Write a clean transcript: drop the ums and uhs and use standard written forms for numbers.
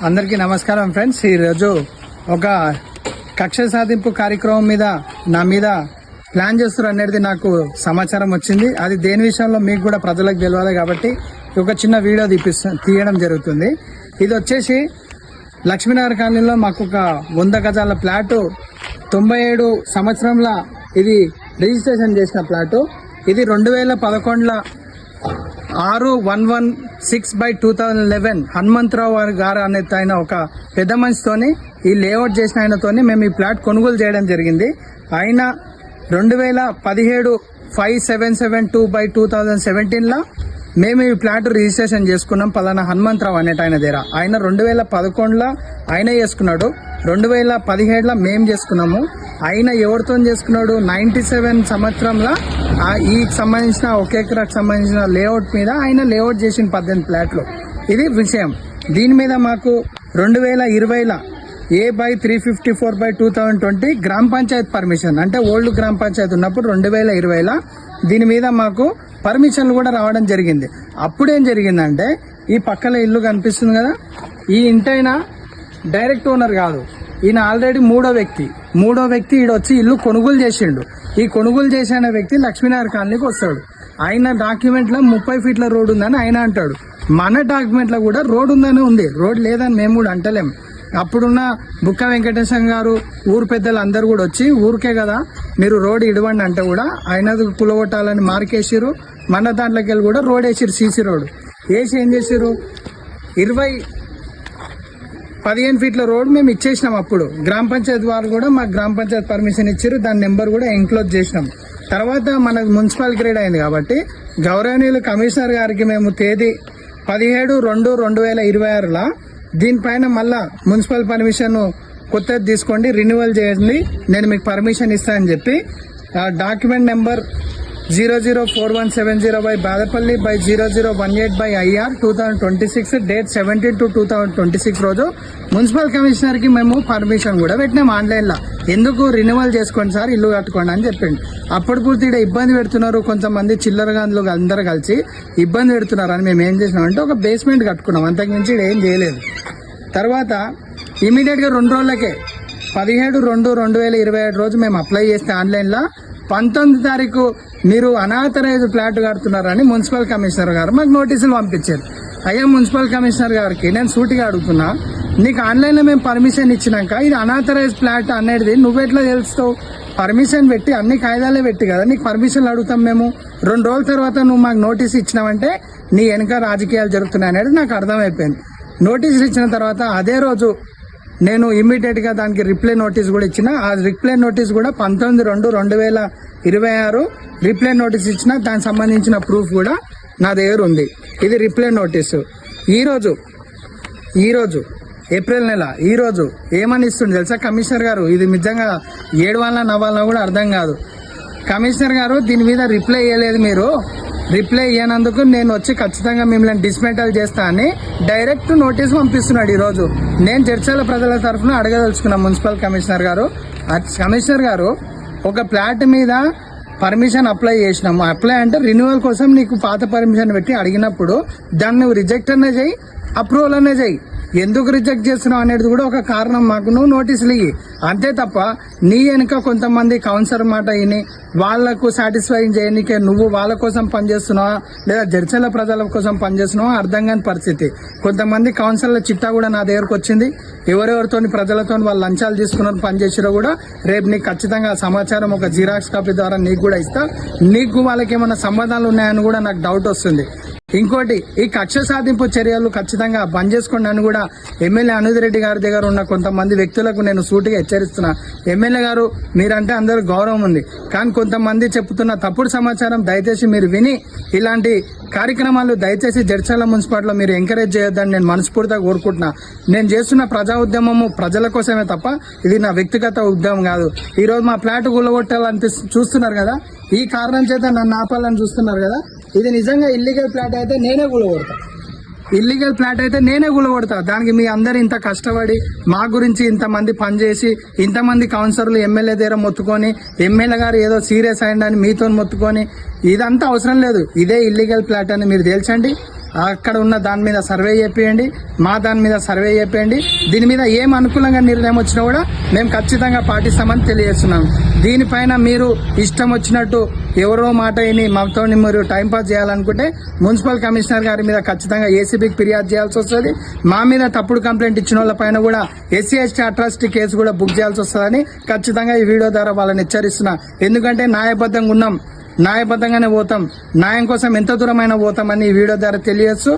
అందరికీ నమస్కారం ఫ్రెండ్స్. ఈరోజు ఒక కక్ష సాధింపు కార్యక్రమం మీద నా మీద ప్లాన్ చేస్తారు అనేది నాకు సమాచారం వచ్చింది. అది దేని విషయంలో మీకు కూడా ప్రజలకు తెలియాలి కాబట్టి ఒక చిన్న వీడియో తీయడం జరుగుతుంది. ఇది వచ్చేసి లక్ష్మీనగర్ కాలనీలో మాకు ఒక 100 గజాల ప్లాటు 97 సంవత్సరంలో ఇది రిజిస్ట్రేషన్ చేసిన ప్లాటు. ఇది 2011లో 6116/2011 హనుమంతరావు గారు అనే ఆయన ఒక పెద్ద మనిషితోని ఈ లేఅవుట్ చేసిన ఆయనతోని మేము ఈ ప్లాట్ కొనుగోలు చేయడం జరిగింది. ఆయన 2017 5772/2017లో మేము ఈ ప్లాట్ రిజిస్ట్రేషన్ చేసుకున్నాం. పలానా హనుమంతరావు అనేట ఆయన దగ్గర. ఆయన 2011లో ఆయన చేసుకున్నాడు, 2017లో మేము చేసుకున్నాము. ఆయన ఎవరితో చేసుకున్నాడు? 97 సంవత్సరంలో ఈ సంబంధించిన 1 ఎకరాకు సంబంధించిన లేఅవుట్ మీద ఆయన లేఅవుట్ చేసిన 18 ప్లాట్లు. ఇది విషయం. దీని మీద మాకు 2020లో A/354/2020 గ్రామ పంచాయత్ పర్మిషన్, అంటే ఓల్డ్ గ్రామ పంచాయత్ ఉన్నప్పుడు 2020లో దీని మీద మాకు పర్మిషన్లు కూడా రావడం జరిగింది. అప్పుడేం జరిగిందంటే, ఈ పక్కన ఇల్లు కనిపిస్తుంది కదా, ఈ ఇంటైనా డైరెక్ట్ ఓనర్ కాదు, ఈయన ఆల్రెడీ మూడో వ్యక్తి ఈడొచ్చి ఇల్లు కొనుగోలు చేసిండు. ఈ కొనుగోలు చేసిన వ్యక్తి లక్ష్మీనగర్ కాలనీకి వస్తాడు. ఆయన డాక్యుమెంట్లో 30 ఫీట్ల రోడ్ ఉందని ఆయన అంటాడు. మన డాక్యుమెంట్లో కూడా రోడ్ ఉందని ఉంది. రోడ్ లేదని మేము కూడా అంటలేం. అప్పుడున్న బుక్క వెంకటేశం గారు, ఊరు పెద్దలు అందరూ కూడా వచ్చి ఊరికే కదా మీరు రోడ్ ఇడవండి అంటే కూడా ఆయన కులగొట్టాలని మార్కేసిరు. మన దాంట్లోకి వెళ్ళి కూడా రోడ్ వేసిరు, సీసీ రోడ్ వేసి ఏం చేసిరు, 15 ఫీట్ల రోడ్ మేము ఇచ్చేసినాం. అప్పుడు గ్రామ పంచాయతీ వారు కూడా మాకు గ్రామ పంచాయతీ పర్మిషన్ ఇచ్చారు. దాని నెంబర్ కూడా ఎంక్లోజ్ చేసినాం. తర్వాత మనకు మున్సిపల్ గ్రేడ్ అయింది కాబట్టి గౌరవనీయులు కమిషనర్ గారికి మేము తేదీ 17/2/2026లో దీనిపైన మళ్ళా మున్సిపల్ పర్మిషన్ కొత్తది తీసుకోండి, రెన్యువల్ చేయండి, నేను మీకు పర్మిషన్ ఇస్తానని చెప్పి డాక్యుమెంట్ నెంబర్ 004170 బాదపల్లి 0018/IR 2026 డేట్ 17/2/2026 రోజు మున్సిపల్ కమిషనర్ కి మేము పర్మిషన్ కూడా పెట్టినాం ఆన్లైన్లో. ఎందుకు రెన్యువల్ చేసుకోండి సార్, ఇల్లు కట్టుకోండి అని చెప్పింది. అప్పుడు పూర్తి ఇబ్బంది పెడుతున్నారు కొంతమంది చిల్లరగాండ్లు అందరూ కలిసి ఇబ్బంది పెడుతున్నారు అని మేము ఏం చేసినామంటే ఒక బేస్మెంట్ కట్టుకున్నాం. అంతకుమించి ఏం చేయలేదు. తర్వాత ఇమీడియట్గా 2 రోజులకే 17/2/2027 రోజు మేము అప్లై చేస్తే ఆన్లైన్లో 19వ తారీఖు మీరు అనాథరైజ్ ఫ్లాట్ కడుతున్నారని మున్సిపల్ కమిషనర్ గారు మాకు నోటీసులు పంపించారు. అయ్యా మున్సిపల్ కమిషనర్ గారికి నేను సూటిగా అడుగుతున్నా, నీకు ఆన్లైన్లో మేము పర్మిషన్ ఇచ్చినాక ఇది అనాథరైజ్ ఫ్లాట్ అనేది నువ్వెట్లా తెలుస్తావు? పర్మిషన్ పెట్టి అన్ని కాయిదాలే పెట్టి కదా నీకు పర్మిషన్లు అడుగుతాం మేము. 2 రోజుల తర్వాత నువ్వు మాకు నోటీస్ ఇచ్చినావంటే నీ వెనక రాజకీయాలు జరుగుతున్నాయి అనేది నాకు అర్థమైపోయింది. నోటీసులు ఇచ్చిన తర్వాత అదే రోజు నేను ఇమ్మీడియట్గా దానికి రిప్లై నోటీస్ కూడా ఇచ్చిన. ఆ రిప్లై నోటీస్ కూడా 19/2/2026 రిప్లై నోటీస్ ఇచ్చిన. దానికి సంబంధించిన ప్రూఫ్ కూడా నా దగ్గర ఉంది. ఇది రిప్లై నోటీసు. ఈరోజు ఏప్రిల్ నెల ఈరోజు ఏమని ఇస్తుంది తెలుసా కమిషనర్ గారు? ఇది నిజంగా ఏడవాలన్నా నవ్వాలన్నా కూడా అర్థం కాదు. కమిషనర్ గారు దీని మీద రిప్లై ఇవ్వలేదు. మీరు రిప్లై ఇవ్వనందుకు నేను వచ్చి ఖచ్చితంగా మిమ్మల్ని డిస్మెంటల్ చేస్తా అని డైరెక్ట్ నోటీస్ పంపిస్తున్నాడు. ఈరోజు నేను జడ్చర్ల ప్రజల తరఫున అడగదలుచుకున్నా మున్సిపల్ కమిషనర్ గారు ఒక ప్లాట్ మీద పర్మిషన్ అప్లై చేసినాము. అప్లై అంటే రెన్యువల్ కోసం నీకు పాత పర్మిషన్ పెట్టి అడిగినప్పుడు దాన్ని నువ్వు రిజెక్ట్ అనే చేయి, అప్రూవల్ అనే చేయి. ఎందుకు రిజెక్ట్ చేస్తున్నావు అనేది కూడా ఒక కారణం మాకు నువ్వు నోటీసులు ఇయ్యి. అంతే తప్ప నీ వెనుక కొంతమంది కౌన్సిలర్ మాట విని వాళ్లకు సాటిస్ఫై చేయనికే నువ్వు వాళ్ళ కోసం పనిచేస్తున్నావా లేదా జడ్చర్ల ప్రజల కోసం పనిచేస్తున్నావా అర్థం కాని పరిస్థితి. కొంతమంది కౌన్సిలర్ల చిట్టా కూడా నా దగ్గరకు వచ్చింది. ఎవరెవరితో ప్రజలతో వాళ్ళు లంచాలు తీసుకున్నారు పనిచేసినా కూడా రేపు నీకు ఖచ్చితంగా సమాచారం ఒక జిరాక్స్ కాపీ ద్వారా నీకు కూడా ఇస్తా. నీకు వాళ్ళకి ఏమైనా సంబంధాలు ఉన్నాయని కూడా నాకు డౌట్ వస్తుంది. ఇంకోటి, ఈ కక్ష సాధింపు చర్యలు ఖచ్చితంగా బంద్ చేసుకోండి అని కూడా ఎమ్మెల్యే అనుదిరెడ్డి గారి దగ్గర ఉన్న కొంతమంది వ్యక్తులకు నేను సూటిగా హెచ్చరిస్తున్నా. ఎమ్మెల్యే గారు మీరంటే అందరూ గౌరవం ఉంది, కానీ కొంతమంది చెప్తున్న తప్పుడు సమాచారం దయచేసి మీరు విని ఇలాంటి కార్యక్రమాలు దయచేసి జడ్చర్ల మున్సిపాలిటీలో మీరు ఎంకరేజ్ చేయొద్దని నేను మనస్ఫూర్తిగా కోరుకుంటున్నా. నేను చేస్తున్న ప్రజా ఉద్యమము ప్రజల కోసమే తప్ప ఇది నా వ్యక్తిగత ఉద్యమం కాదు. ఈరోజు మా ఫ్లాట్ గుల్లగొట్టాలని చూస్తున్నారు కదా, ఈ కారణం చేత నన్ను ఆపాలని చూస్తున్నారు కదా. ఇది నిజంగా ఇల్లీగల్ ఫ్లాట్ అయితే నేనే కూలగొడతా. దానికి మీ అందరు ఇంత కష్టపడి మా గురించి ఇంతమంది పనిచేసి ఇంతమంది కౌన్సిలర్లు ఎమ్మెల్యే దగ్గర మొత్తుకొని ఎమ్మెల్యే గారు ఏదో సీరియస్ అయ్యిందని మీతో మొత్తుకొని ఇదంతా అవసరం లేదు. ఇదే ఇల్లీగల్ ఫ్లాట్ అని మీరు తేల్చండి. అక్కడ ఉన్న దాని మీద సర్వే చేపియండి, మా దాని మీద సర్వే చేపియండి. దీని మీద ఏం అనుకూలంగా నిర్ణయం వచ్చినా కూడా మేము ఖచ్చితంగా పాటిస్తామని తెలియజేస్తున్నాం. దీనిపైన మీరు ఇష్టం వచ్చినట్టు ఎవరో మాట విని మాతో మీరు టైంపాస్ చేయాలనుకుంటే మున్సిపల్ కమిషనర్ గారి మీద ఖచ్చితంగా ఏసీబీకి ఫిర్యాదు చేయాల్సి వస్తుంది. మా మీద తప్పుడు కంప్లైంట్ ఇచ్చిన వాళ్ళ పైన కూడా ఎస్సీ ఎస్టీ అట్రాసిటీ కేసు కూడా బుక్ చేయాల్సి వస్తుందని ఖచ్చితంగా ఈ వీడియో ద్వారా వాళ్ళని హెచ్చరిస్తున్నా. ఎందుకంటే న్యాయబద్ధంగా ఉన్నాం, న్యాయబద్ధంగానే పోతాం, న్యాయం కోసం ఎంత దూరమైనా పోతామని ఈ వీడియో ద్వారా తెలియజేస్తూ